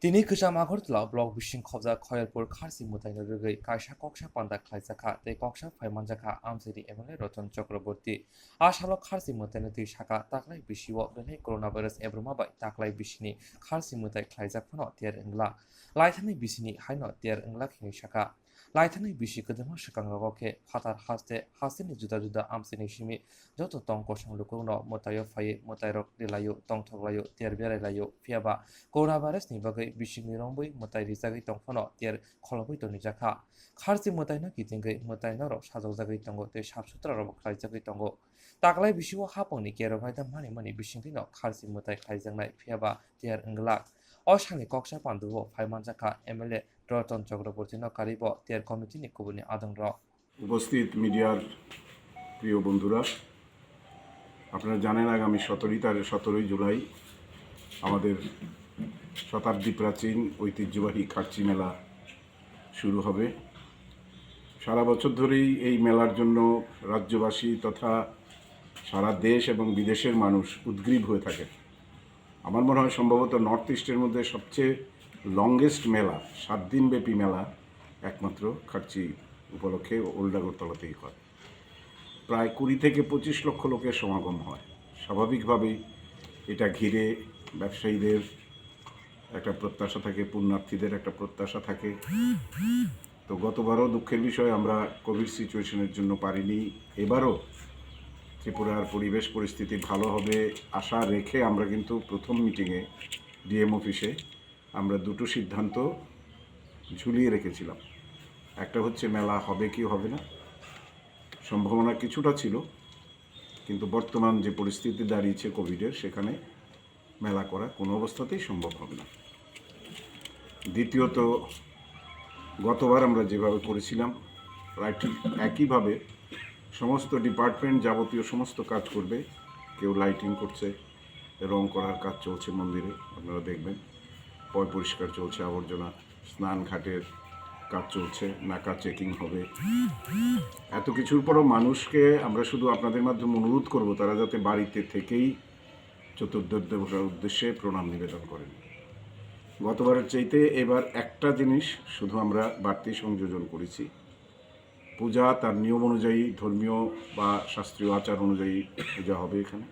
Tini Kajam Agortla, Blog Wishing Kobza Koyalpur Kharchi Mutaino Rugi, Kaisha Koksha Panda Klaizaka, the Koksha Paimanjaka, Amchaini MLA II Chokraborty, Ashalo Kharchi Mutaino Shaka, Taklai Bishiwo, Bene Coronavirus Ebrumaba, Taklai Bishini, Kharchi Mutai Klaizakano, Tier Ingla, Lightning Bisini, Hino, Tier Ingla King Shaka. Lightning Bishi Kadama Shakangoke, Hatar Haste, Hasini Juda Amsini Shimi, Joto Tonko Shanlukuno, Motayo Faye, Motairo, Delayo, Tongtolayo, Tierberayo, Fiaba, Coronavirus ni bagai bising ni romboi mutai rizagai tongfano tiar kholoboi toni jaka kharchi mutai no kitingai mutai no ro sajok jagai tongo te sabsutra ro khlai jagai tongo taklai bisiwo hapong ni kero vai da mani bising no kharchi mutai khlaijangnai phiaba tiar englak o sangni koksa pandubo phaiman jaka MLA Roton Chakraborty no karibo tiar committee ni kubuni adong ro উপস্থিত মিডিয়ার প্রিয় বন্ধুরা, আপনারা জানেন আগামী 17 জুলাই আমাদের শতাব্দী প্রাচীন ঐতিহ্যবাহী খার্চি মেলা শুরু হবে। সারা বছর ধরেই এই মেলার জন্য রাজ্যবাসী তথা সারা দেশ এবং বিদেশের মানুষ উদ্গ্রীব হয়ে থাকে। আমার মনে হয় সম্ভবত নর্থ ইস্টের মধ্যে সবচেয়ে লংগেস্ট মেলা, 7 দিনব্যাপী মেলা একমাত্র খার্চি উপলক্ষে ওল্ড আগরতলাতেই হয়। প্রায় 20 থেকে 25 লক্ষ লোকের সমাগম হয়। স্বাভাবিকভাবেই এটা ঘিরে ব্যবসায়ীদের একটা প্রত্যাশা থাকে, পুণ্যার্থীদের একটা প্রত্যাশা থাকে। তো গতবারও দুঃখের বিষয় আমরা কোভিড সিচুয়েশনের জন্য পারিনি। এবারও ত্রিপুরার পরিবেশ পরিস্থিতি ভালো হবে আশা রেখে আমরা কিন্তু প্রথম মিটিংয়ে ডিএম অফিসে আমরা দুটো সিদ্ধান্ত ঝুলিয়ে রেখেছিলাম। একটা হচ্ছে মেলা হবে কি হবে না, সম্ভাবনা কিছুটা ছিল, কিন্তু বর্তমান যে পরিস্থিতি দাঁড়িয়েছে কোভিডের, সেখানে মেলা করা কোনো অবস্থাতেই সম্ভব হবে না। দ্বিতীয়ত, গতবার আমরা যেভাবে করেছিলাম প্রায় ঠিক একইভাবে সমস্ত ডিপার্টমেন্ট যাবতীয় সমস্ত কাজ করবে। কেউ লাইটিং করছে, রং করার কাজ চলছে মন্দিরে, আপনারা দেখবেন, পয় পরিষ্কার চলছে, আবর্জনা, স্নান ঘাটের কাজ চলছে, নাকা চেকিং হবে। এত কিছুর পরও মানুষকে আমরা শুধু আপনাদের মাধ্যমে অনুরোধ করব তারা যাতে বাড়িতে থেকেই চতুর্দশ দেবতার উদ্দেশ্যে প্রণাম নিবেদন করেন। গতবারের চাইতে এবার একটা জিনিস শুধু আমরা বাড়তি সংযোজন করেছি। পূজা তার নিয়ম অনুযায়ী, ধর্মীয় বা শাস্ত্রীয় আচার অনুযায়ী পূজা হবে এখানে।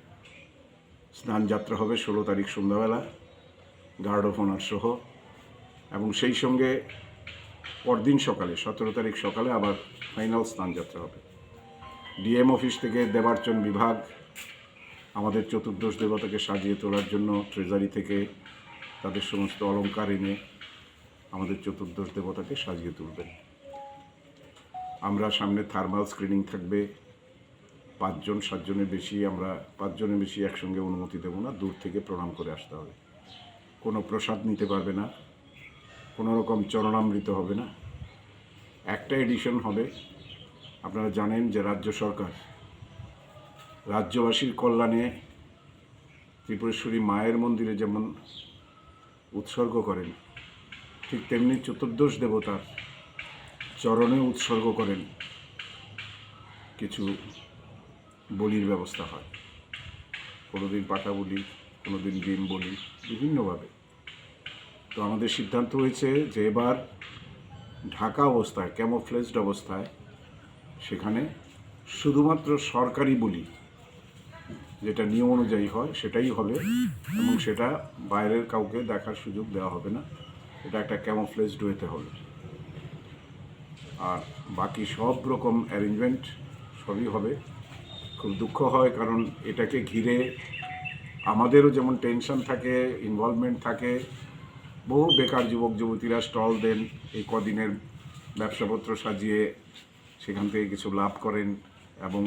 স্নান যাত্রা হবে 16 তারিখ সন্ধ্যাবেলা, গার্ড অফ অনার সহ, এবং সেই সঙ্গে পরদিন সকালে 17 তারিখ সকালে আবার ফাইনাল স্নান যাত্রা হবে। ডিএম অফিস থেকে দেবার্চন বিভাগ আমাদের চতুর্দশ দেবতাকে সাজিয়ে তোলার জন্য ট্রেজারি থেকে তাদের সমস্ত অলংকার এনে আমাদের চতুর্দশ দেবতাকে সাজিয়ে তুলবেন। আমরা সামনে থার্মাল স্ক্রিনিং থাকবে। 5 জন 7 জনের বেশি, আমরা 5 জনের বেশি একসঙ্গে অনুমতি দেব না, দূর থেকে প্রণাম করে আসতে হবে। কোনো প্রসাদ নিতে পারবে না, কোনো রকম চরণামৃত হবে না। একটা এডিশন হবে। আপনারা জানেন যে রাজ্য সরকার রাজ্যবাসীর কল্যাণে ত্রিপুরেশ্বরী মায়ের মন্দিরে যেমন উৎসর্গ করেন, ঠিক তেমনি চতুর্দশ দেবতার চরণে উৎসর্গ করেন কিছু বলির ব্যবস্থা হয়। কোনোদিন পাটা বলি, কোনোদিন ডিম বলি, বিভিন্নভাবে। তো আমাদের সিদ্ধান্ত হয়েছে যে এবার ঢাকা অবস্থায়, ক্যামোফ্লেজড অবস্থায়, সেখানে শুধুমাত্র সরকারি বলি যেটা নিয়ম অনুযায়ী হয় সেটাই হবে, এবং সেটা বাইরের কাউকে দেখার সুযোগ দেওয়া হবে না। এটা একটা ক্যামোফ্লেজড ওয়েতে হবে। আর বাকি সব রকম অ্যারেঞ্জমেন্ট সবই হবে। খুব দুঃখ হয়, কারণ এটাকে ঘিরে আমাদেরও যেমন টেনশন থাকে, ইনভলভমেন্ট থাকে। বহু বেকার যুবক যুবতীরা স্টল দেন, এই কদিনের ব্যবসাপত্র সাজিয়ে সেখান থেকে কিছু লাভ করেন, এবং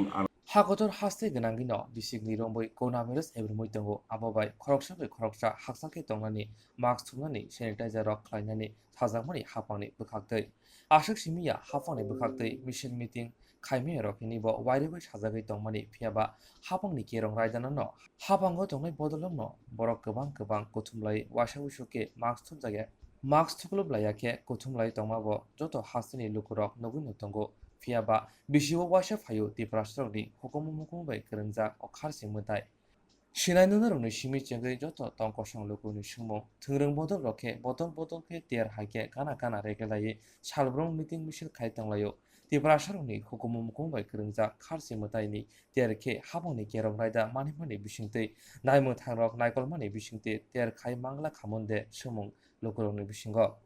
Hakotor haste ganangino bisig ni romboi coronavirus ebrumoi tongo abobai khoroksa haksake tongmani mask thumnani sanitizer rok khlainani sajangmani hapangni bwkhaktei ashak simiya hapangni bwkhaktei mission meeting khaime rokini bo wairebai sajagai tongmani phiaba hapangni kerong raidanano hapango tongnai bodolongno borok kwbang kuthumlai wasawishuke mask thuklublaiake kuthumlai tongmabo joto hasteni lukurok nugui tongo Fiaba, Bishiwa Washa Fayu, the Prastrogi, Hokomukumbai Krenza, or Kharchi Mutai. Shinai Shimi Chengwi Joto Tonko Shang Lukuni Shumo, Tungrung Bodol Roke, Bodol Ke Tier Hake, Kana Regelai, Shalbrong meeting Michel Kaitang Layo, the Brasharoni, Hukumum Kumbai Kurunza, Kharchi Motaini, Tier Ke, Haboni Kerong Rida, Money Bishinte, Naimut Hanrock, Nikol Money Bishinte, Tier Kai Mangla Kamonde, Shumung, Lokuroni Bishingo.